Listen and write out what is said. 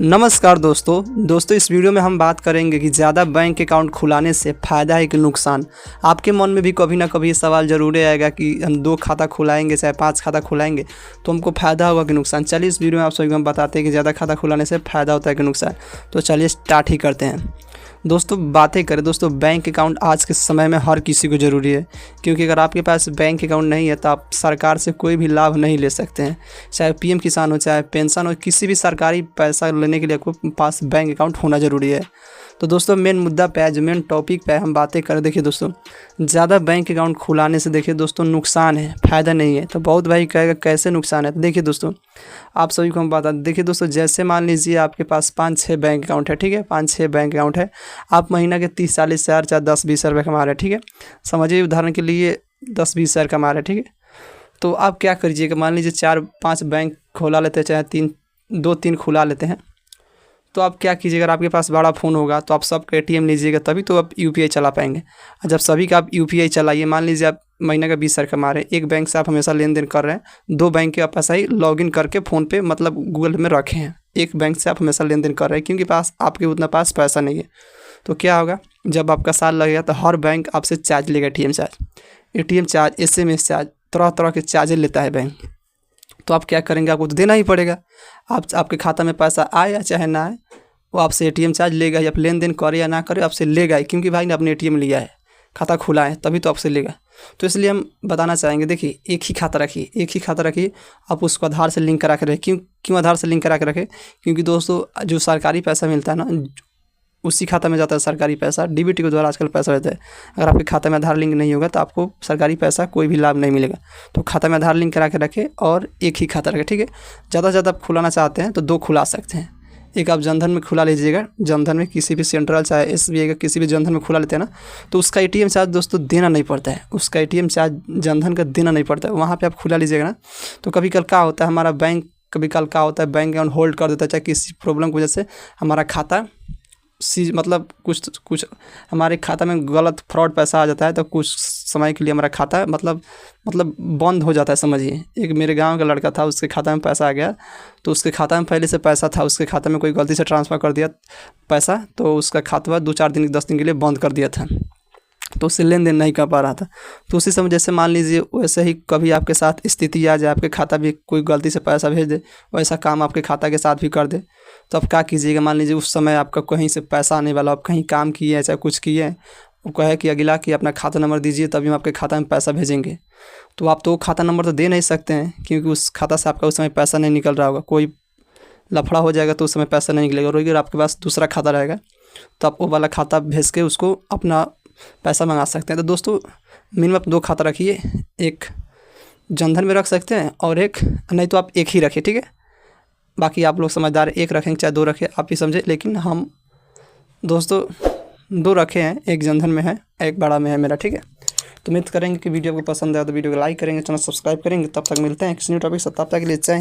नमस्कार दोस्तों इस वीडियो में हम बात करेंगे कि ज़्यादा बैंक अकाउंट खुलाने से फ़ायदा है कि नुकसान। आपके मन में भी कभी ना कभी सवाल ज़रूर आएगा कि हम 2 खाता खुलाएंगे चाहे 5 खाता खुलाएंगे तो हमको फ़ायदा होगा कि नुकसान। चलिए इस वीडियो में आप सभी को हम बताते हैं कि ज़्यादा खाता खुलाने से फ़ायदा होता है कि नुकसान। तो चलिए स्टार्ट ही करते हैं। दोस्तों बातें करें बैंक अकाउंट आज के समय में हर किसी को ज़रूरी है, क्योंकि अगर आपके पास बैंक अकाउंट नहीं है तो आप सरकार से कोई भी लाभ नहीं ले सकते हैं। चाहे पीएम किसान हो, चाहे पेंशन हो, किसी भी सरकारी पैसा लेने के लिए आपको पास बैंक अकाउंट होना ज़रूरी है। तो दोस्तों मेन मुद्दा पे जो मेन टॉपिक पे हम बातें करें, देखिए दोस्तों ज़्यादा बैंक अकाउंट खुलाने से देखिए दोस्तों नुकसान है, फ़ायदा नहीं है। तो बहुत भाई कहेगा कैसे नुकसान है। तो देखिए दोस्तों आप सभी को हम बता दें, देखिए दोस्तों जैसे मान लीजिए आपके पास 5-6 बैंक अकाउंट है, ठीक है, 5-6 बैंक अकाउंट है। आप महीना के 30-40 हज़ार चाहे 10-20 हज़ार रुपये कमा रहे हैं, ठीक है। समझिए उदाहरण के लिए 10-20 हज़ार कमा रहे हैं, ठीक है। तो आप क्या करिएगा, मान लीजिए 4-5 बैंक खुला लेते हैं, चाहे 2-3 खुला लेते हैं। तो आप क्या कीजिएगा, अगर आपके पास बड़ा फ़ोन होगा तो आप सबका एटीएम लीजिएगा, तभी तो आप यूपीआई चला पाएंगे। और जब सभी का आप यूपीआई चलाइए, मान लीजिए आप महीने का 20 हज़ार कमा रहे हैं, एक बैंक से आप हमेशा लेन देन कर रहे हैं, 2 बैंक के आप ऐसा ही लॉगिन करके फ़ोन पे मतलब गूगल में रखे हैं, एक बैंक से आप हमेशा लेन देन कर रहे हैं, क्योंकि आपके उतना पास पैसा नहीं है। तो क्या होगा, जब आपका साल लगेगा तो हर बैंक आपसे चार्ज लेगा, एटीएम चार्ज, एसएमएस चार्ज, तरह तरह के चार्जेज लेता है बैंक। तो आप क्या करेंगे, आपको तो देना ही पड़ेगा। आपके खाता में पैसा आए या चाहे ना आए, वो आपसे एटीएम चार्ज लेगा, या लेन देन करे या ना करे आपसे लेगा ही, क्योंकि भाई ने अपने एटीएम लिया है, खाता खुला है, तभी तो आपसे लेगा। तो इसलिए हम बताना चाहेंगे, देखिए एक ही खाता रखिए, आप उसको आधार से लिंक करा के रखें। क्यों आधार से लिंक करा के रखें, क्योंकि दोस्तों जो सरकारी पैसा मिलता है ना, उसी खाता में जाता है सरकारी पैसा। डीबीटी के द्वारा आजकल पैसा रहता है। अगर आपके खाते में आधार लिंक नहीं होगा तो आपको सरकारी पैसा कोई भी लाभ नहीं मिलेगा। तो खाता में आधार लिंक करा के रखें और एक ही खाता रखें, ठीक है। ज़्यादा से ज़्यादा आप खुलाना चाहते हैं तो 2 खुला सकते हैं। एक आप जनधन में खुला लीजिएगा, जनधन में किसी भी सेंट्रल चाहे एसबीआई का किसी भी जनधन में खुला लेते हैं ना, तो उसका एटीएम चार्ज दोस्तों देना नहीं पड़ता है। उसका एटीएम चार्ज जनधन का देना नहीं पड़ता है। वहाँ पे आप खुला लीजिएगा ना, तो कभी कल क्या होता है, हमारा बैंक बैंक अकाउंट होल्ड कर देता है, चाहे किसी प्रॉब्लम की वजह से हमारा खाता मतलब कुछ हमारे खाता में गलत फ्रॉड पैसा आ जाता है, तो कुछ समय के लिए हमारा खाता मतलब बंद हो जाता है। समझिए एक मेरे गांव का लड़का था, उसके खाता में पैसा आ गया, तो उसके खाता में पहले से पैसा था, उसके खाते में कोई गलती से ट्रांसफ़र कर दिया पैसा, तो उसका खाता 2-4 दिन 10 दिन के लिए बंद कर दिया था, तो उससे लेन देन नहीं कर पा रहा था। तो उसी समय जैसे मान लीजिए वैसे ही कभी आपके साथ स्थिति आ जाए, आपके खाता भी कोई गलती से पैसा भेज दे, वैसा काम आपके खाता के साथ भी कर दे, तो आप क्या कीजिएगा, मान लीजिए उस समय आपका कहीं से पैसा आने वाला, आप कहीं काम किए हैं चाहे कुछ किए हैं, वो कहे कि अगला कि अपना खाता नंबर दीजिए तभी हम आपके खाता में पैसा भेजेंगे। तो आप तो खाता नंबर तो दे नहीं सकते हैं, क्योंकि उस खाता से आपका उस समय पैसा नहीं निकल रहा होगा, कोई लफड़ा हो जाएगा तो उस समय पैसा नहीं निकलेगा। और अगर आपके पास दूसरा खाता रहेगा तो आप वो वाला खाता भेज के उसको अपना पैसा मंगा सकते हैं। तो दोस्तों मिनिमम 2 खाता रखिए, एक जनधन में रख सकते हैं और एक नहीं तो आप एक ही रखिए, ठीक है। बाकी आप लोग समझदार, एक रखेंगे चाहे 2 रखें, आप ही समझे। लेकिन हम दोस्तों 2 रखे हैं, एक जनधन में है, एक बड़ा में है मेरा, ठीक है। तो उम्मीद करेंगे कि वीडियो को पसंद आया तो वीडियो को लाइक करेंगे, चैनल सब्सक्राइब करेंगे। तब तक मिलते हैं किसी न्यू टॉपिक से, तब तक के लिए चाहें।